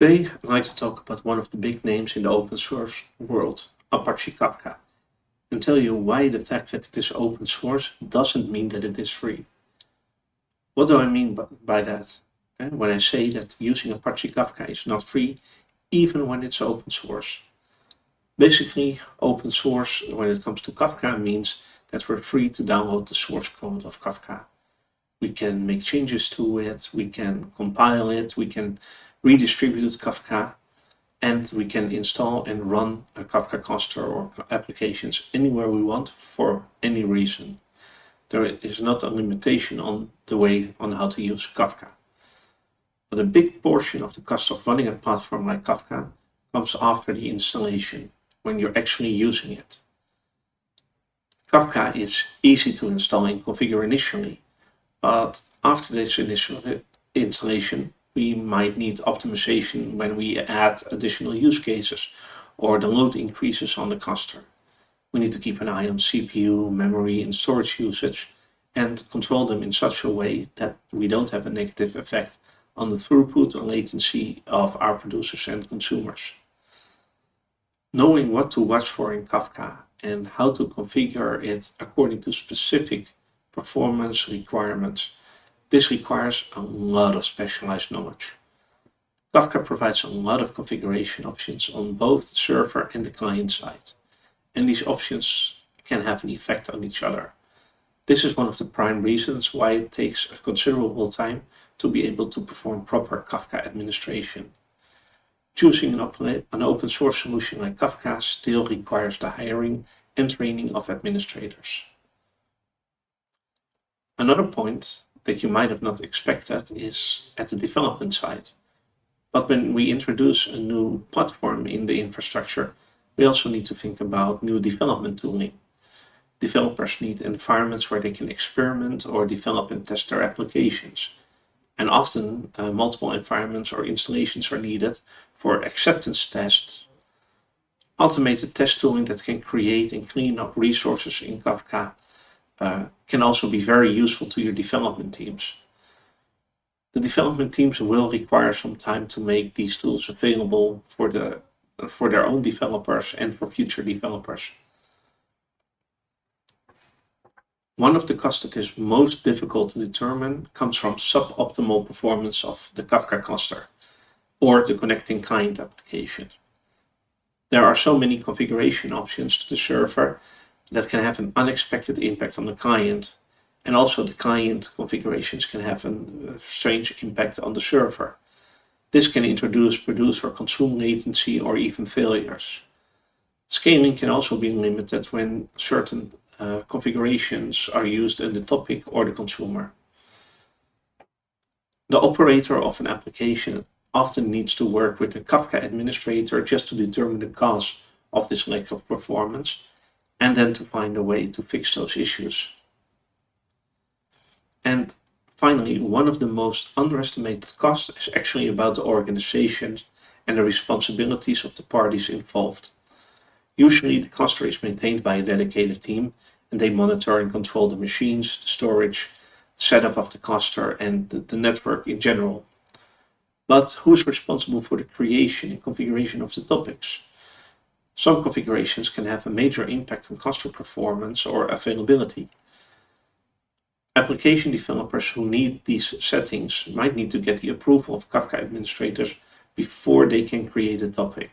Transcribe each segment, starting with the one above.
Today, I'd like to talk about one of the big names in the open source world, Apache Kafka, and tell you why the fact that it is open source doesn't mean that it is free. What do I mean by that? When I say that using Apache Kafka is not free, even when it's open source. Basically, open source when it comes to Kafka means that we're free to download the source code of Kafka. We can make changes to it, we can compile it, we can redistribute Kafka, and we can install and run a Kafka cluster or applications anywhere we want for any reason. There is not a limitation on the way on how to use Kafka. But a big portion of the cost of running a platform like Kafka comes after the installation, when you're actually using it. Kafka is easy to install and configure initially, but after this initial installation, we might need optimization when we add additional use cases or the load increases on the cluster. We need to keep an eye on CPU, memory, and storage usage and control them in such a way that we don't have a negative effect on the throughput or latency of our producers and consumers. Knowing what to watch for in Kafka and how to configure it according to specific performance requirements, this requires a lot of specialized knowledge. Kafka provides a lot of configuration options on both the server and the client side, and these options can have an effect on each other. This is one of the prime reasons why it takes a considerable time to be able to perform proper Kafka administration. Choosing an open source solution like Kafka still requires the hiring and training of administrators. Another point that you might have not expected is at the development side. But when we introduce a new platform in the infrastructure, we also need to think about new development tooling. Developers need environments where they can experiment or develop and test their applications. And often multiple environments or installations are needed for acceptance tests. Automated test tooling that can create and clean up resources in Kafka can also be very useful to your development teams. The development teams will require some time to make these tools available for their own developers and for future developers. One of the costs that is most difficult to determine comes from suboptimal performance of the Kafka cluster or the connecting client application. There are so many configuration options to the server that can have an unexpected impact on the client, and also the client configurations can have a strange impact on the server. This can introduce, produce, or consume latency or even failures. Scaling can also be limited when certain configurations are used in the topic or the consumer. The operator of an application often needs to work with the Kafka administrator just to determine the cause of this lack of performance and then to find a way to fix those issues. And finally, one of the most underestimated costs is actually about the organization and the responsibilities of the parties involved. Usually the cluster is maintained by a dedicated team, and they monitor and control the machines, the storage, the setup of the cluster, and the network in general. But who's responsible for the creation and configuration of the topics? Some configurations can have a major impact on cluster performance or availability. Application developers who need these settings might need to get the approval of Kafka administrators before they can create a topic.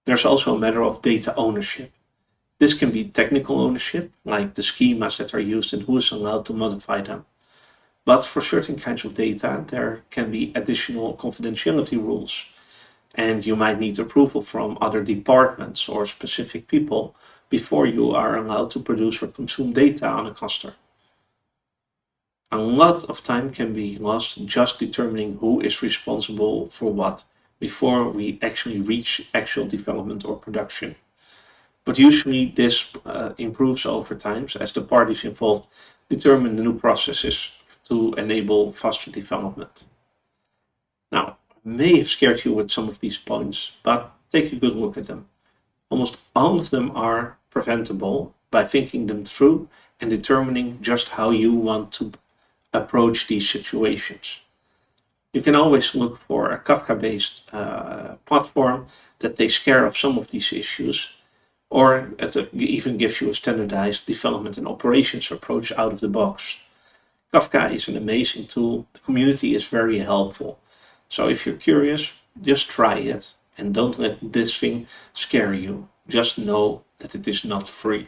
There's also a matter of data ownership. This can be technical ownership, like the schemas that are used and who is allowed to modify them. But for certain kinds of data, there can be additional confidentiality rules, and you might need approval from other departments or specific people before you are allowed to produce or consume data on a cluster. A lot of time can be lost just determining who is responsible for what before we actually reach actual development or production. But usually this improves over time as the parties involved determine the new processes to enable faster development. Now, I may have scared you with some of these points, but take a good look at them. Almost all of them are preventable by thinking them through and determining just how you want to approach these situations. You can always look for a Kafka-based platform that takes care of some of these issues, or it even gives you a standardized development and operations approach out of the box. Kafka is an amazing tool. The community is very helpful. So if you're curious, just try it and don't let this thing scare you. Just know that it is not free.